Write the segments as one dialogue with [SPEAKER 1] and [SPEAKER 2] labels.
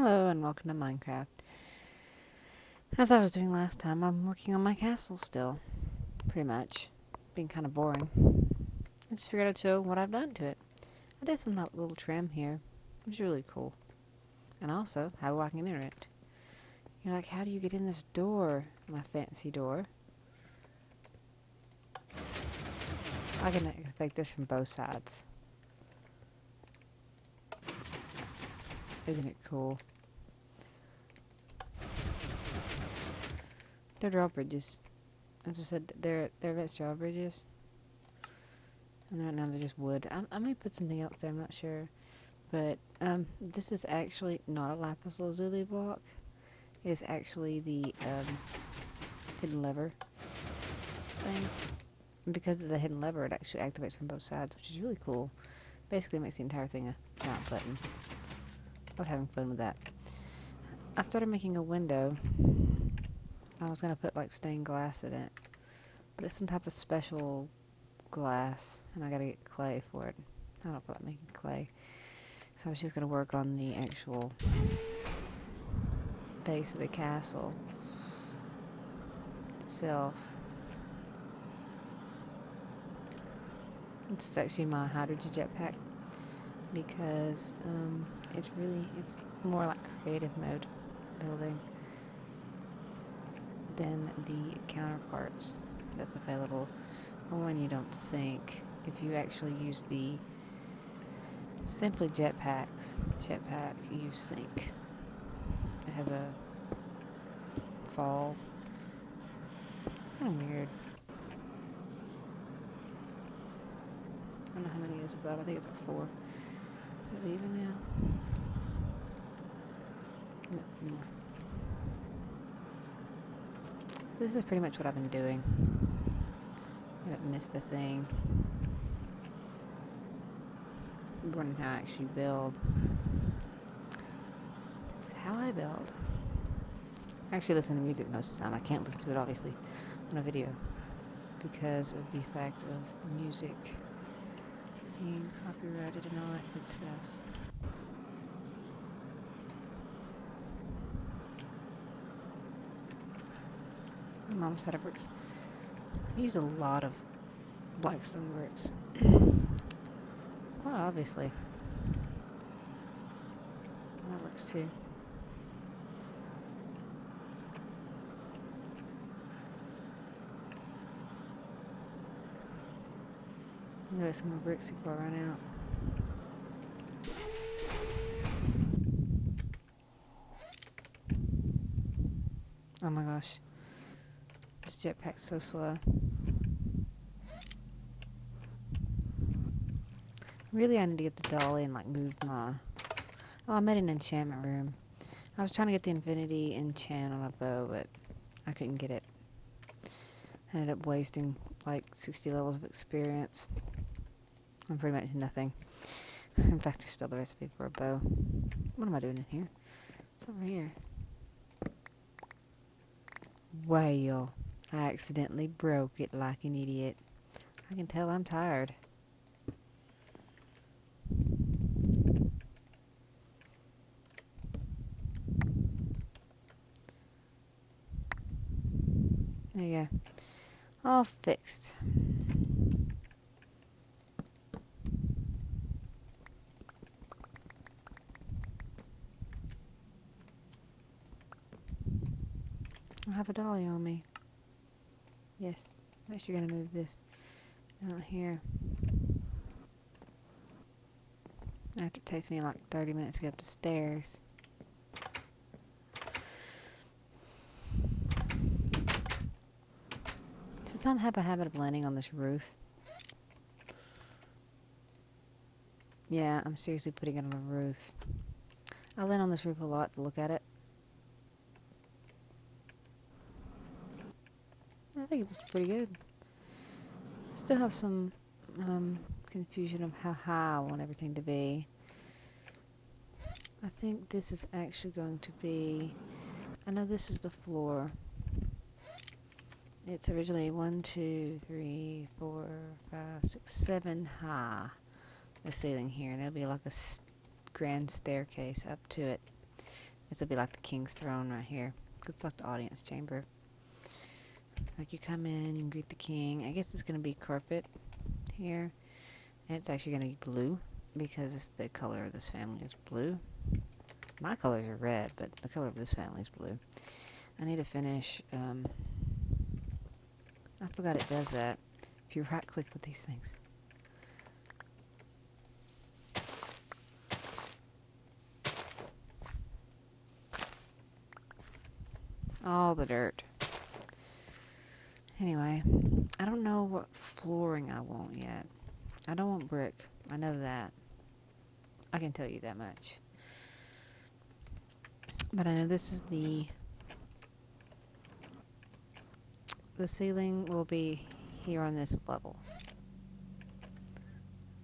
[SPEAKER 1] Hello and welcome to Minecraft. As I was doing last time, I'm working on my castle still. Pretty much. Being kind of boring. I just figured I'd show what I've done to it. I did some little trim here. It was really cool. And also, how I can enter it. You're like, how do you get in this door? My fancy door. I can make this from both sides. Isn't it cool? They're drawbridges. As I said, they're vet drawbridges. And right now they're just wood. I may put something else there, I'm not sure. But this is actually not a lapis lazuli block. It's actually the hidden lever thing. And because it's a hidden lever, it actually activates from both sides, which is really cool. Basically makes the entire thing a mount button. I was having fun with that. I started making a window. I was going to put like stained glass in it. But it's some type of special glass, and I gotta get clay for it. I don't feel like making clay. So I was just gonna work on the actual base of the castle itself. It's actually my hydrogen jetpack because it's more like creative mode building than the counterparts that's available. Or when you don't sink, if you actually use the simply jetpack, you sink. It has a fall. It's kind of weird. I don't know how many it is above. I think it's at 4. Is it even now? No, more. This is pretty much what I've been doing. I haven't missed a thing. I'm learning how I actually build. It's how I build. I actually listen to music most of the time. I can't listen to it, obviously, on a video because of the fact of music being copyrighted and all that good stuff. My mom's set of bricks. I used a lot of blackstone bricks. Well, obviously. That works too. I'm gonna get some more bricks before I run out. Oh my gosh. This jetpack's so slow. Really, I need to get the dolly and move my... Oh, I made an enchantment room. I was trying to get the infinity enchant on a bow, but I couldn't get it. I ended up wasting 60 levels of experience on pretty much nothing. In fact, there's still the recipe for a bow. What am I doing in here? What's over here? Well, I accidentally broke it like an idiot. I can tell I'm tired. There you go. All fixed. I have a dolly on me. Yes. Next, you're gonna move this out here. After it takes me 30 minutes to get up the stairs. Since I have a habit of landing on this roof. Yeah, I'm seriously putting it on a roof. I land on this roof a lot to look at it. I think it's pretty good. I still have some confusion of how high I want everything to be. I think this is actually going to be... I know this is the floor. It's originally 1, 2, 3, 4, 5, 6, 7 high. The ceiling here. And there'll be a grand staircase up to it. This will be like the king's throne right here. It's like the audience chamber. Like you come in, you greet the king. I guess it's going to be carpet here. And it's actually going to be blue because it's the color of this family is blue. My colors are red, but the color of this family is blue. I need to finish. I forgot it does that. If you right click with these things. All the dirt. Anyway, I don't know what flooring I want yet. I don't want brick. I know that. I can tell you that much. But I know this is the ceiling will be here on this level.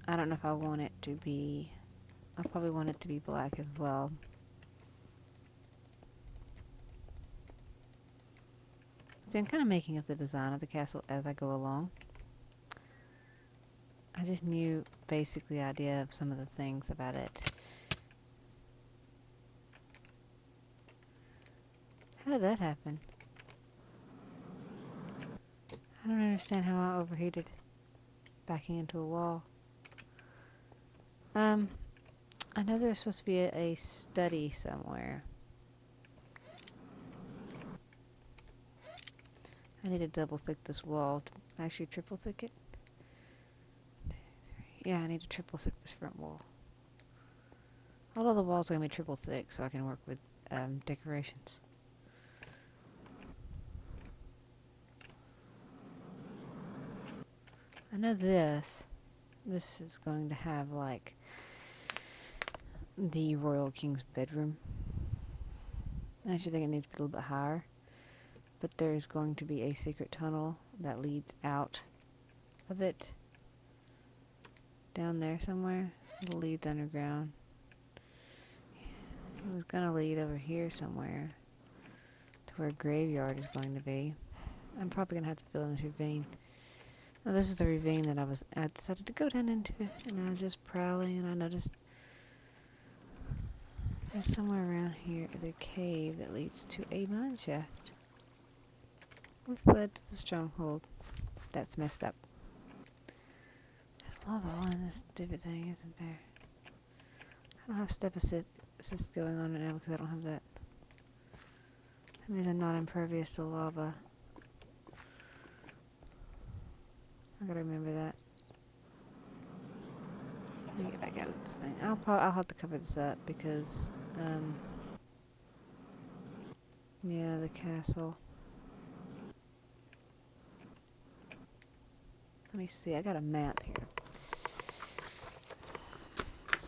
[SPEAKER 1] I don't know if I want it to be, I probably want it to be black as well. See, I'm kind of making up the design of the castle as I go along. I just knew basically the idea of some of the things about it. How did that happen? I don't understand how I overheated backing into a wall. I know there's supposed to be a study somewhere. I need to double thick this wall. Actually, triple thick it. 2, 3. Yeah, I need to triple thick this front wall. All of the walls are going to be triple thick so I can work with decorations. I know this is going to have like the royal king's bedroom. I actually think it needs to be a little bit higher, but there's going to be a secret tunnel that leads out of it down there somewhere. It leads underground. It was going to lead over here somewhere to where a graveyard is going to be. I'm probably going to have to fill in this ravine. Now, this is the ravine that I decided to go down into, and I was just prowling, and I noticed there's somewhere around here is a cave that leads to a mine shaft, which led to the stronghold. That's messed up. There's lava all in this stupid thing, isn't there? I don't have step assist going on right now because I don't have that. That means I'm not impervious to lava. I gotta remember that. Let me get back out of this thing. I'll have to cover this up because yeah, the castle. Let me see. I got a map here.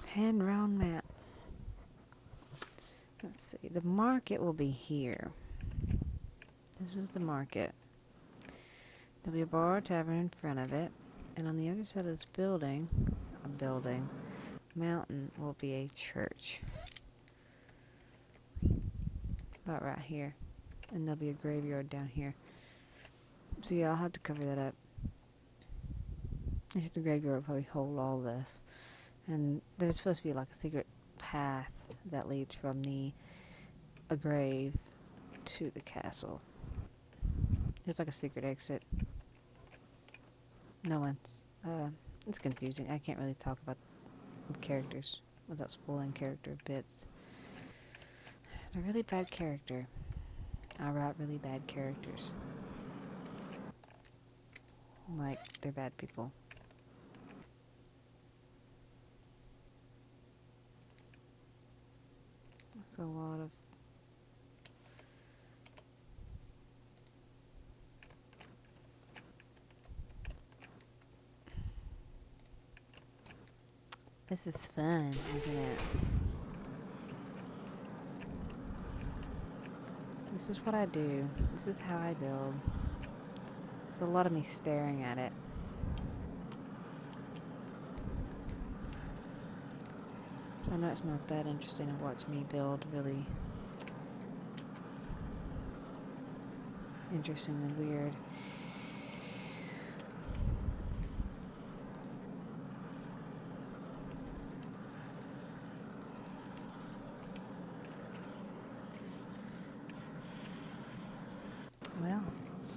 [SPEAKER 1] Hand-drawn map. Let's see. The market will be here. This is the market. There'll be a bar or tavern in front of it. And on the other side of this building, mountain, will be a church. About right here. And there'll be a graveyard down here. So yeah, I'll have to cover that up. The graveyard will probably hold all this. And there's supposed to be like a secret path that leads from a grave to the castle. There's like a secret exit. No one's. It's confusing. I can't really talk about the characters without spoiling character bits. There's a really bad character. I write really bad characters. Like, they're bad people. That's a lot of... This is fun, isn't it? This is what I do. This is how I build. It's a lot of me staring at it. So I know it's not that interesting to watch me build really interesting and weird.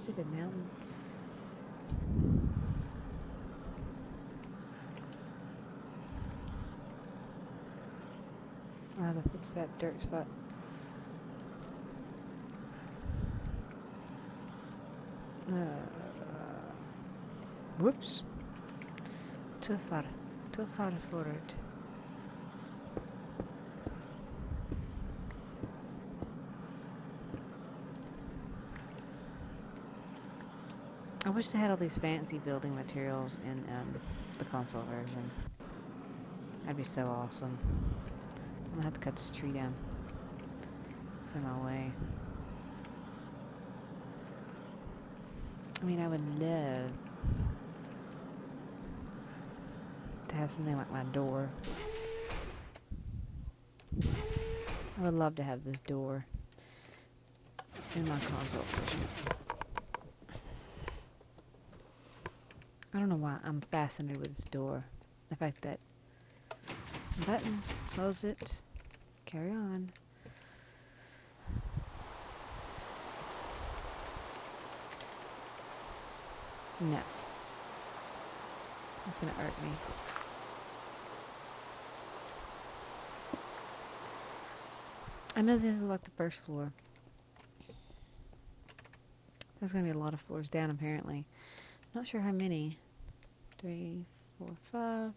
[SPEAKER 1] stupid mountain. I'll have to fix that dirt spot. Whoops. Te far forward. I wish they had all these fancy building materials in the console version. That'd be so awesome. I'm gonna have to cut this tree down. It's in my way. I mean, I would love to have something like my door. I would love to have this door in my console version. I don't know why I'm fascinated with this door. The fact that button, close it, carry on. No. That's gonna irk me. I know this is like the first floor. There's gonna be a lot of floors down apparently. Not sure how many. 3, 4, 5.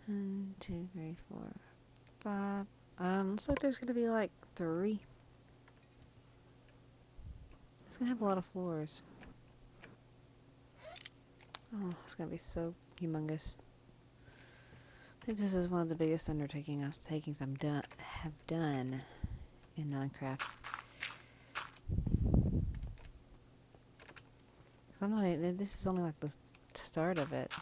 [SPEAKER 1] 1, 2, 3, 4, 5. Looks like there's gonna be like 3. It's gonna have a lot of floors. Oh, it's gonna be so humongous. I think this is one of the biggest undertakings have done in Minecraft. This is only like the start of it.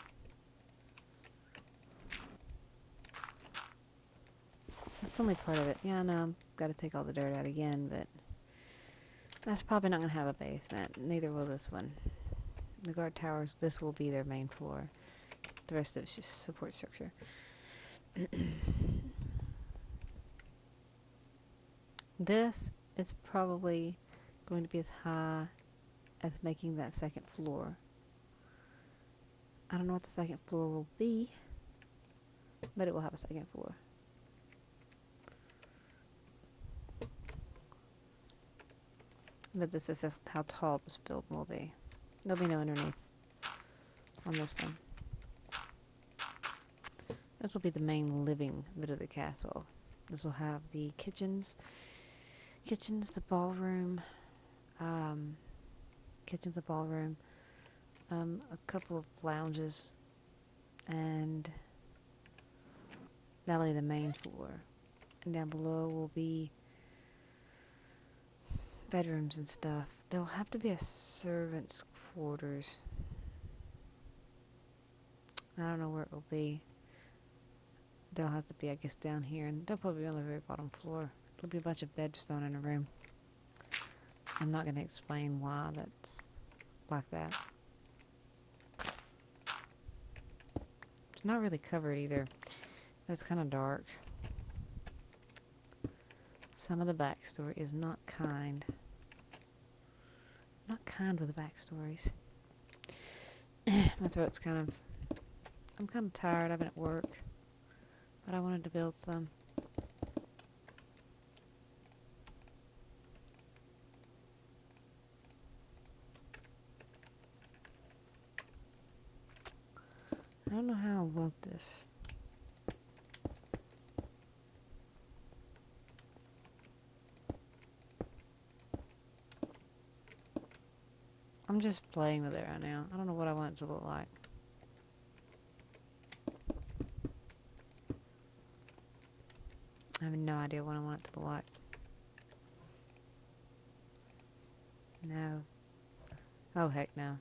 [SPEAKER 1] It's only part of it. Yeah, I know. I've got to take all the dirt out again, but that's probably not going to have a basement. Neither will this one. The guard towers, this will be their main floor. The rest of it's just support structure. This is probably going to be as high as making that second floor. I don't know what the second floor will be, but it will have a second floor. But this is how tall this build will be. There'll be no underneath on this one. This will be the main living bit of the castle. This will have the kitchens, the ballroom, a couple of lounges, and that'll be the main floor. And down below will be bedrooms and stuff. There'll have to be a servant's quarters. I don't know where it will be. They'll have to be, I guess, down here, and they'll probably be on the very bottom floor. There'll be a bunch of beds thrown in a room. I'm not going to explain why that's like that. It's not really covered either. It's kind of dark. Some of the backstory is not kind. Not kind with the backstories. My throat's I'm kind of tired. I've been at work. But I wanted to build some. I don't know how I want this. I'm just playing with it right now. I don't know what I want it to look like. I have no idea what I want it to look like. No. Oh, heck no.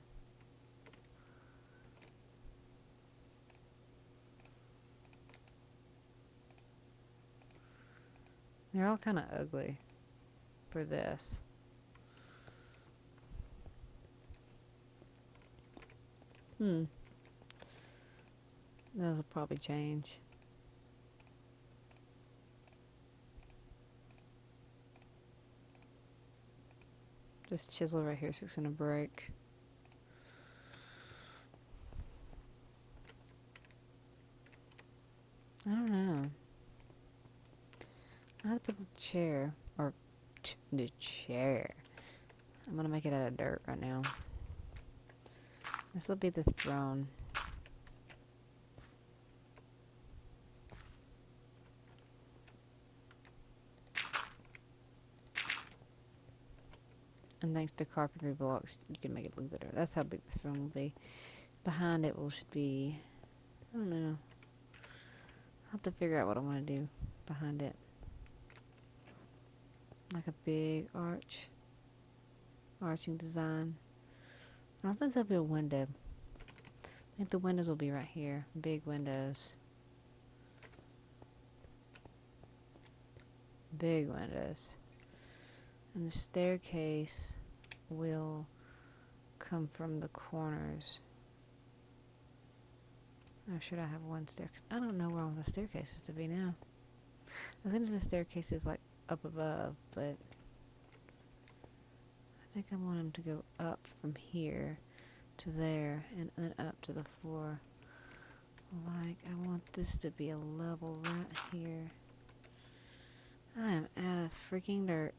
[SPEAKER 1] They're all kind of ugly for this. Those will probably change. This chisel right here is just gonna break. I don't know. I have to put the chair, or the chair. I'm gonna make it out of dirt right now. This will be the throne. And thanks to carpentry blocks, you can make it look better. That's how big the throne will be. Behind it should be, I don't know. I'll have to figure out what I want to do behind it. Like a big arching design. I don't think there'll be a window. I think the windows will be right here. Big windows. Big windows. And the staircase will come from the corners. Or should I have one staircase? I don't know where all the staircases to be now. I think the staircase is like up above, but I think I want them to go up from here to there and then up to the floor. Like, I want this to be a level right here. I am out of freaking dirt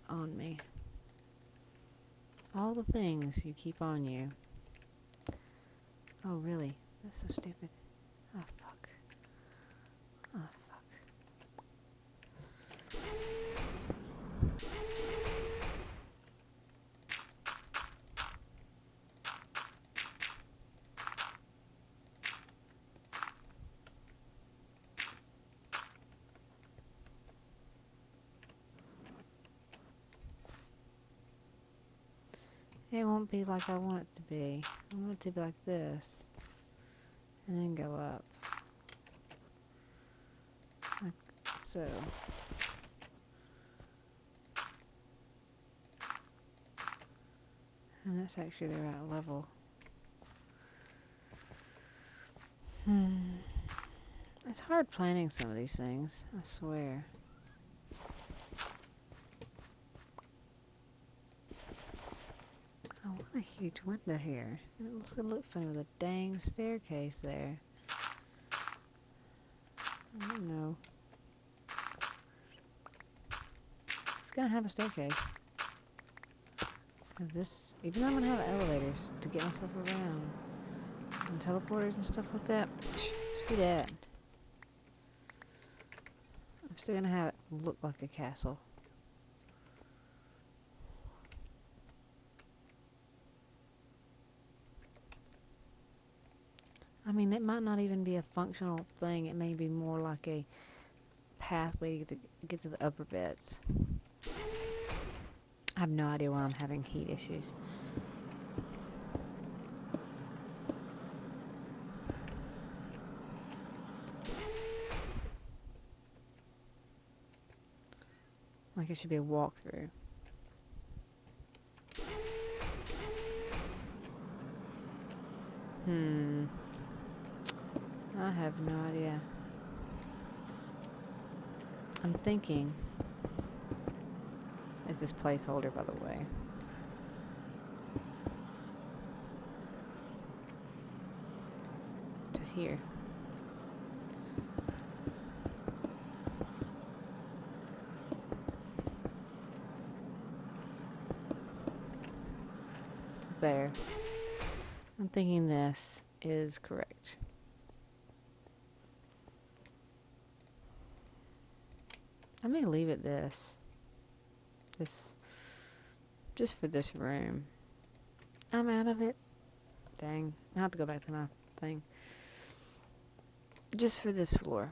[SPEAKER 1] on me. All the things you keep on you. Oh, really? That's so stupid. Oh, fuck. Oh, fuck. It won't be like I want it to be. I want it to be like this. And then go up. Like so. And that's actually the right level. It's hard planning some of these things, I swear. I want a huge window here. It's gonna look funny with a dang staircase there. I don't know. It's gonna have a staircase. This, even though I'm gonna have elevators to get myself around and teleporters and stuff like that, screw that. I'm still gonna have it look like a castle. I mean, it might not even be a functional thing. It may be more like a pathway to get to the upper beds. I have no idea why I'm having heat issues. Like it should be a walkthrough. I have no idea. I'm thinking, is this placeholder, by the way? To here. There. I'm thinking this is correct. I may leave it this just for this room. I'm out of it. Dang. I have to go back to my thing. Just for this floor.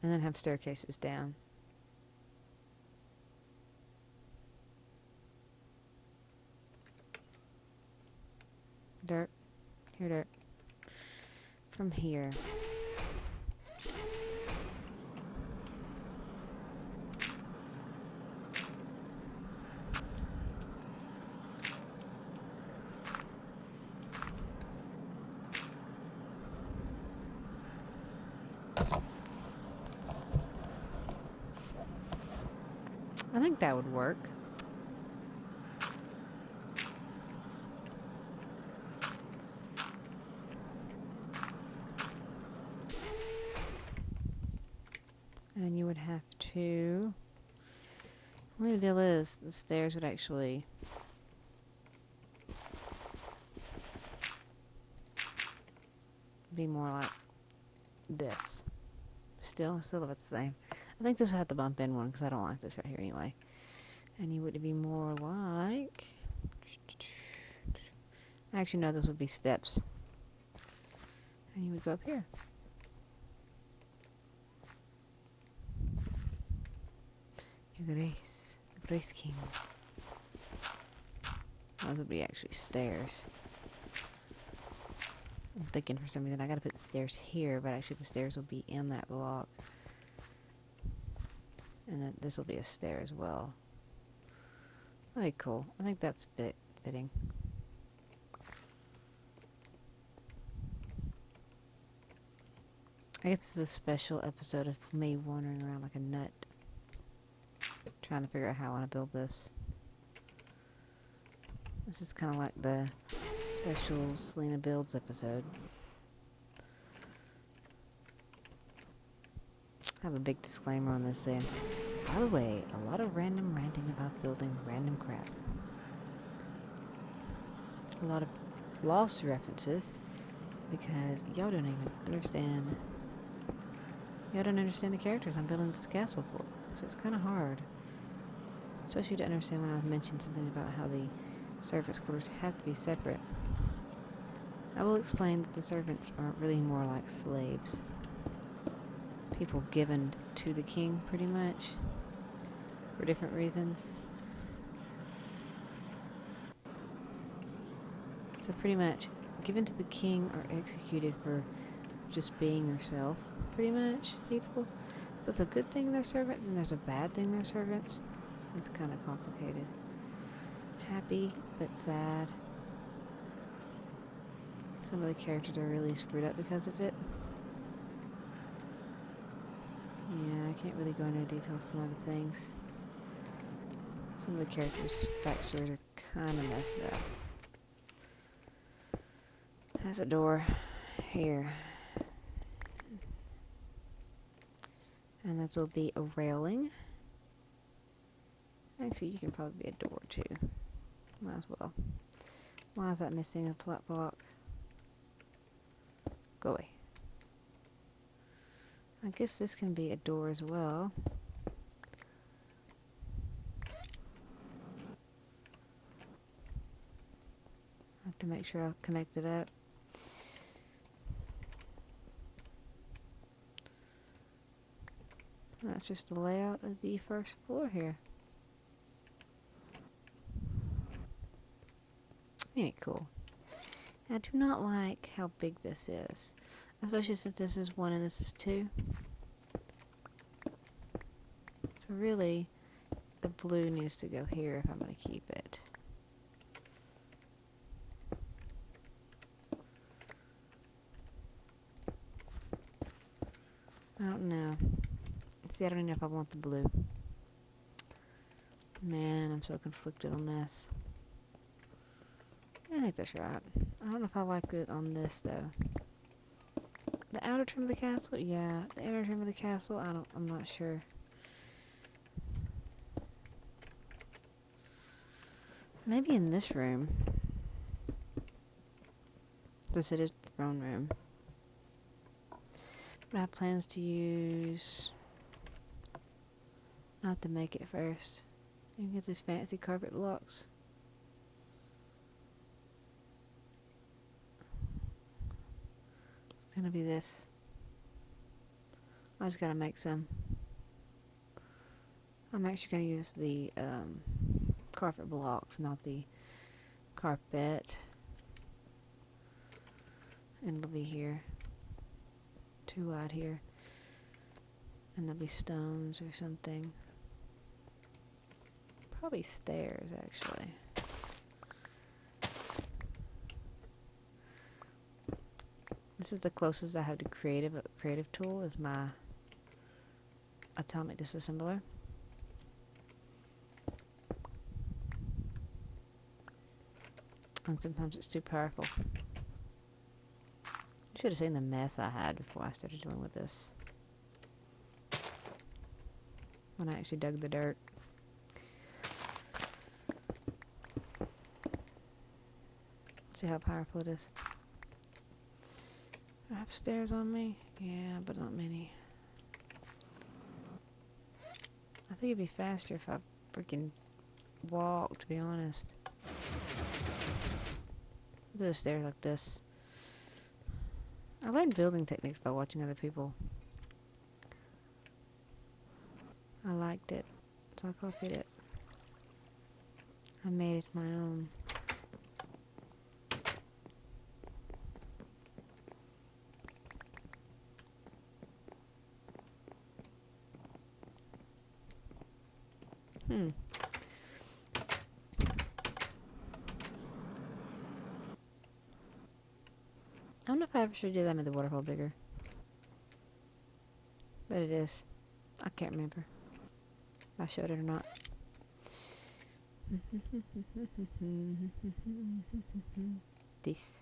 [SPEAKER 1] And then have staircases down. Dirt. Here, dirt. From here. I think that would work. And you would have to... The only deal is, the stairs would actually... be more like this. Still if it's the same. I think this will have to bump in one because I don't like this right here anyway. And you would be more like... Actually, no, this would be steps. And you would go up here. Grace King. Those would be actually stairs. I'm thinking for some reason I gotta put the stairs here, but actually the stairs will be in that block. And then this will be a stair as well. Okay, cool. I think that's a bit fitting. I guess it's a special episode of me wandering around like a nut, trying to figure out how I want to build this. This is kind of like the special Selena Builds episode. I have a big disclaimer on this saying, by the way, a lot of random ranting about building random crap. A lot of lost references because y'all don't even understand. Y'all don't understand the characters I'm building this castle for, so it's kind of hard. Especially to understand when I mentioned something about how the servants' quarters have to be separate. I will explain that the servants are really more like slaves. People given to the king, pretty much, for different reasons. So pretty much, given to the king or executed for just being yourself, pretty much, people. So it's a good thing they're servants, and there's a bad thing they're servants. It's kind of complicated. Happy, but sad. Some of the characters are really screwed up because of it. Yeah, I can't really go into details some of the things. Some of the characters' backstories are kind of messed up. Has a door here. And this will be a railing. Actually, you can probably be a door too. Might as well. Why is that missing a flat block? Go away. I guess this can be a door as well. I have to make sure I connect it up. That's just the layout of the first floor here. Ain't it cool? I do not like how big this is. Especially since this is 1 and this is 2. So really, the blue needs to go here if I'm going to keep it. I don't know. See, I don't even know if I want the blue. Man, I'm so conflicted on this. I think that's right. I don't know if I like it on this, though. The outer trim of the castle? Yeah, the outer trim of the castle, I'm not sure. Maybe in this room. This it is the throne room. But I have plans to use... I have to make it first. You can get these fancy carpet blocks. It's gonna be this. I just gotta make some. I'm actually gonna use the carpet blocks, not the carpet. And it'll be here. 2 wide here. And there'll be stones or something. Probably stairs, actually. This is the closest I have to creative tool is my atomic disassembler. And sometimes it's too powerful. You should have seen the mess I had before I started dealing with this. When I actually dug the dirt. See how powerful it is. I have stairs on me? Yeah, but not many. I think it'd be faster if I freaking walked, to be honest. Do the stairs like this. I learned building techniques by watching other people. I liked it, so I copied it. I made it my own. I don't know if I ever should do that, made the waterfall bigger. But it is. I can't remember if I showed it or not. This.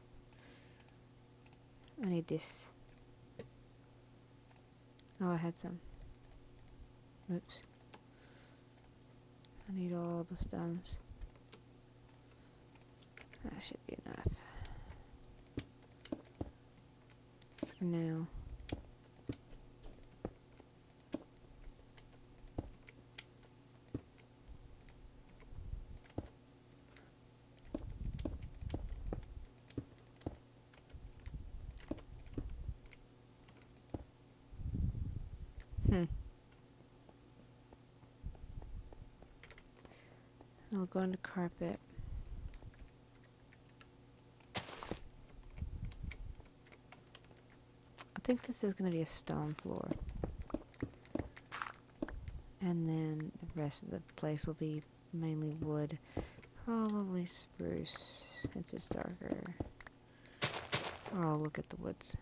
[SPEAKER 1] I need this. Oh, I had some. Oops. I need all the stones. That should be enough. For now. I'll go into carpet. I think this is going to be a stone floor. And then the rest of the place will be mainly wood. Probably spruce, since it's darker. Or I'll look at the woods.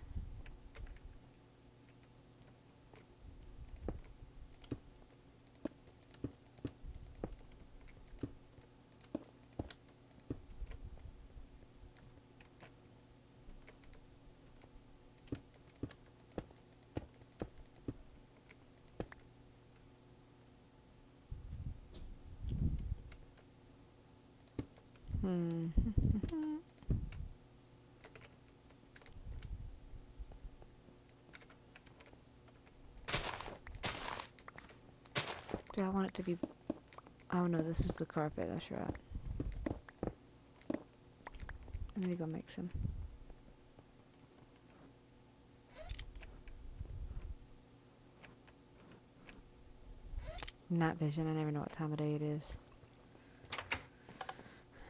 [SPEAKER 1] Do I want it to be... Oh no, this is the carpet, that's right. I need to go make some. Night vision, I never know what time of day it is.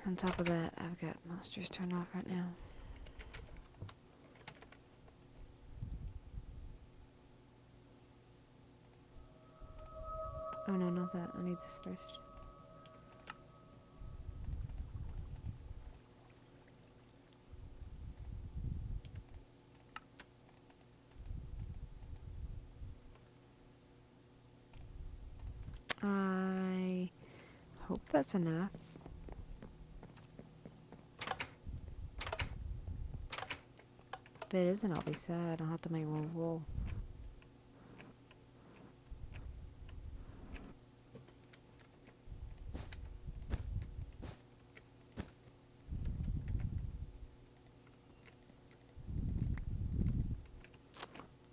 [SPEAKER 1] On top of that, I've got monsters turned off right now. Oh no, not that. I need this first. I hope that's enough. If it isn't, I'll be sad. I'll have to make more wool.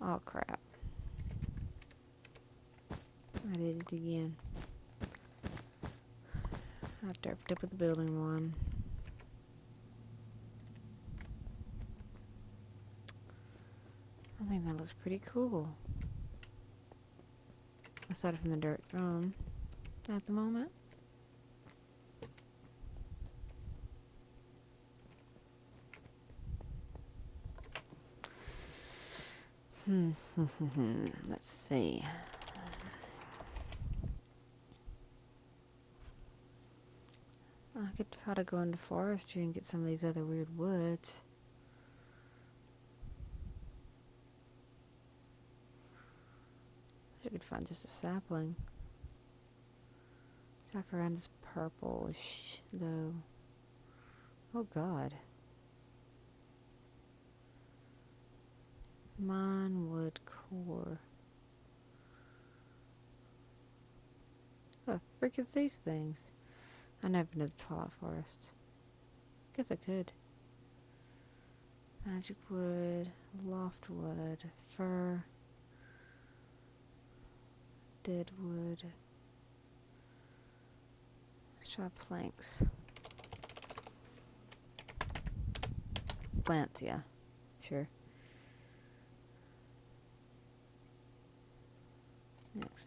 [SPEAKER 1] Oh crap. I did it again. I derped up with the building one. I think that looks pretty cool. Aside from the dirt thrown at the moment. Let's see. I could try to go into forestry and get some of these other weird woods. I could find just a sapling. Jacaranda is purplish, though. Oh God. Mine wood core. What the frick is these things? I never knew the Twilight Forest. Guess I could. Magic wood, loft wood, fir, dead wood. Let's try planks. Plants, yeah. Sure.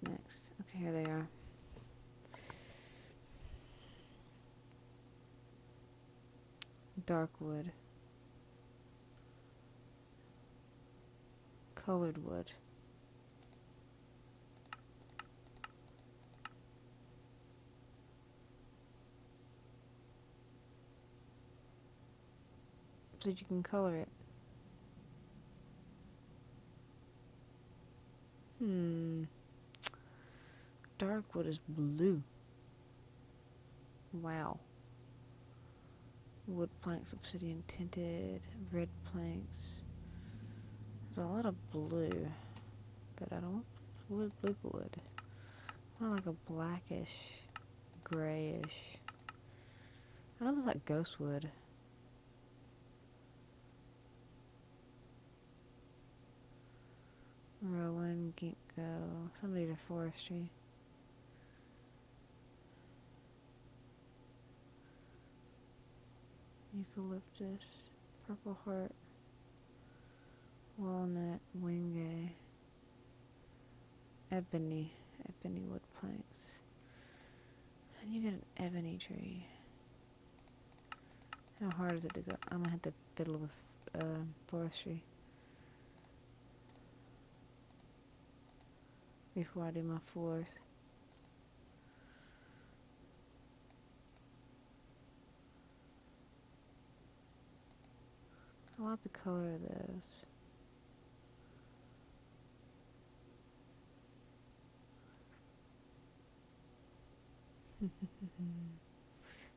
[SPEAKER 1] Next. Okay, here they are. Dark wood. Colored wood. So you can color it. Dark wood is blue. Wow. Wood planks, obsidian tinted, red planks. There's a lot of blue, but I don't. Blue wood. I like a blackish, grayish. I know there's like ghost wood. Rowan, ginkgo, somebody to forestry. Eucalyptus, purple heart, walnut, wingay, ebony wood planks. And you get an ebony tree. How hard is it to go? I'm gonna have to fiddle with forestry before I do my floors. I like the color of those.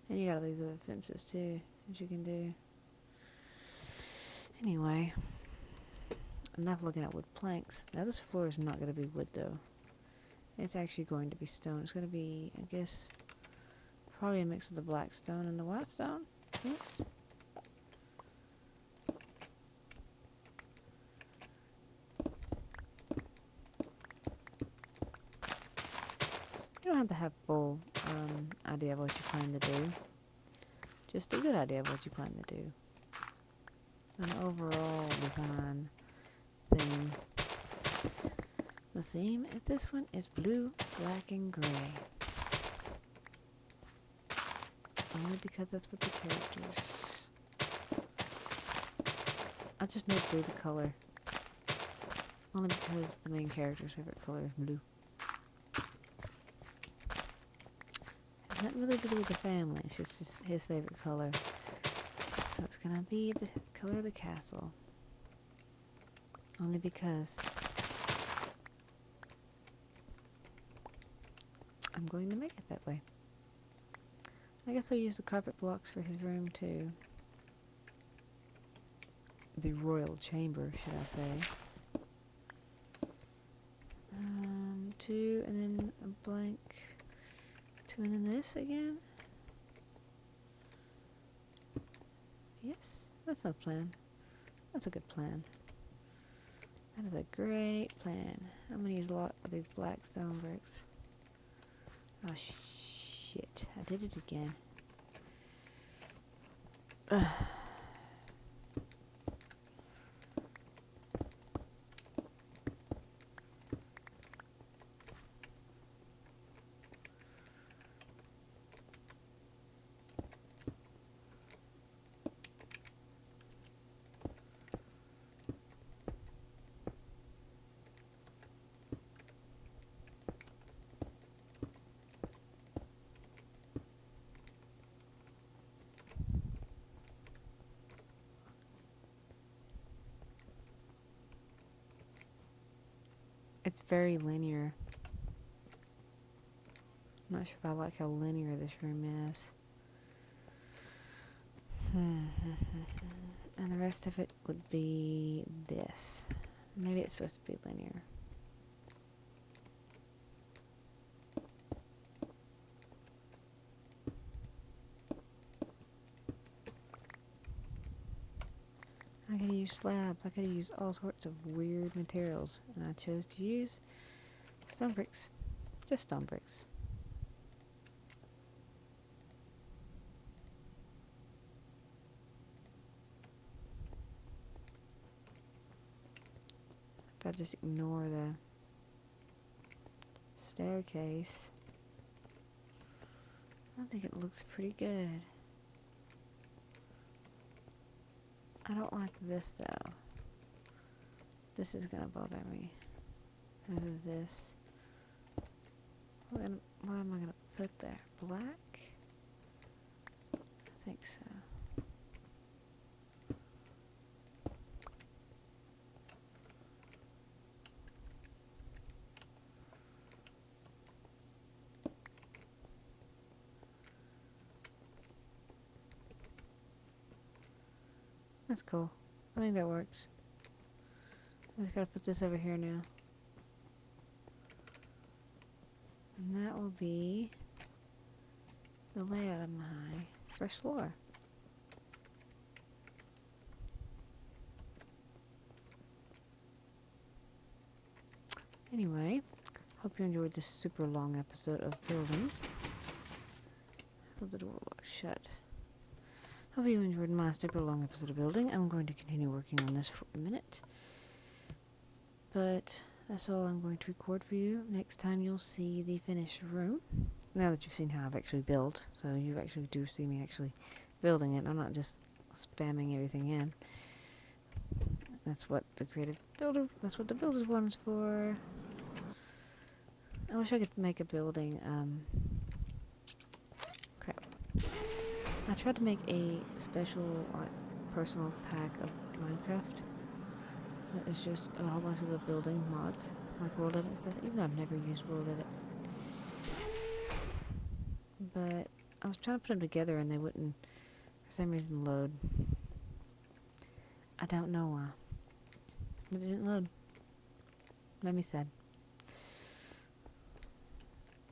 [SPEAKER 1] And you got all these other fences too that you can do. Anyway, enough looking at wood planks. Now this floor is not going to be wood though. It's actually going to be stone. It's going to be, I guess, probably a mix of the black stone and the white stone. Yes. You don't have to have full idea of what you plan to do. Just a good idea of what you plan to do. An overall design theme. The theme at this one is blue, black, and gray. Only because that's what the characters... I just made blue the color. Only because the main character's favorite color is blue. Has nothing really to do with the family. It's just his favorite color. So it's gonna be the color of the castle. Only because I'm going to make it that way. I guess I'll use the carpet blocks for his room too. The royal chamber, should I say. 2 and then a blank. 2 and then this again. Yes, that's a plan. That's a good plan. That is a great plan. I'm going to use a lot of these black stone bricks. Oh, shit. I did it again. Ugh. It's very linear. I'm not sure if I like how linear this room is. And the rest of it would be this. Maybe it's supposed to be linear. I could use slabs. I could use all sorts of weird materials. And I chose to use stone bricks. Just stone bricks. If I just ignore the staircase, I think it looks pretty good. I don't like this though. This is gonna bother me. This is this. What am I gonna put there? Black? I think so. That's cool. I think that works. I just gotta put this over here now. And that will be the layout of my first floor. Anyway, hope you enjoyed this super long episode of building. The door locked shut. Hope you enjoyed my super long episode of building. I'm going to continue working on this for a minute. But that's all I'm going to record for you. Next time you'll see the finished room. Now that you've seen how I've actually built. So you actually do see me actually building it. I'm not just spamming everything in. That's what the builder's one is for. I wish I could make a building, crap. I tried to make a special, personal pack of Minecraft. That is just a whole bunch of the building mods, like World Edit stuff, even though I've never used World Edit. But I was trying to put them together and they wouldn't, for some reason, load. I don't know why. But it didn't load. Made me sad.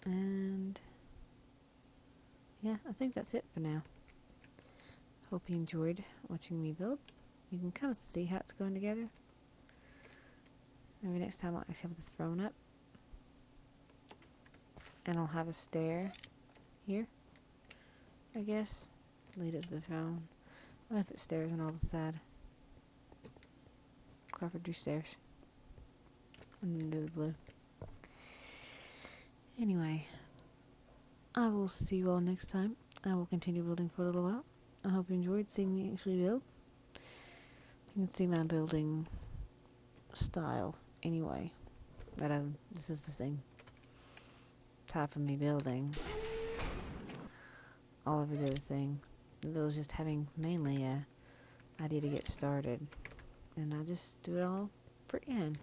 [SPEAKER 1] And yeah, I think that's it for now. Hope you enjoyed watching me build. You can kind of see how it's going together. Maybe next time I'll actually have the throne up. And I'll have a stair here, I guess. Lead it to the throne. I'll have it stairs on all the side. Carpentry stairs. And then do the blue. Anyway, I will see you all next time. I will continue building for a little while. I hope you enjoyed seeing me actually build. You can see my building style anyway. But this is the same type of me building. All of the other thing. It was just having mainly a idea to get started. And I just do it all freehand.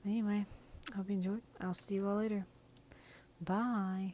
[SPEAKER 1] Anyway, hope you enjoyed. I'll see you all later. Bye.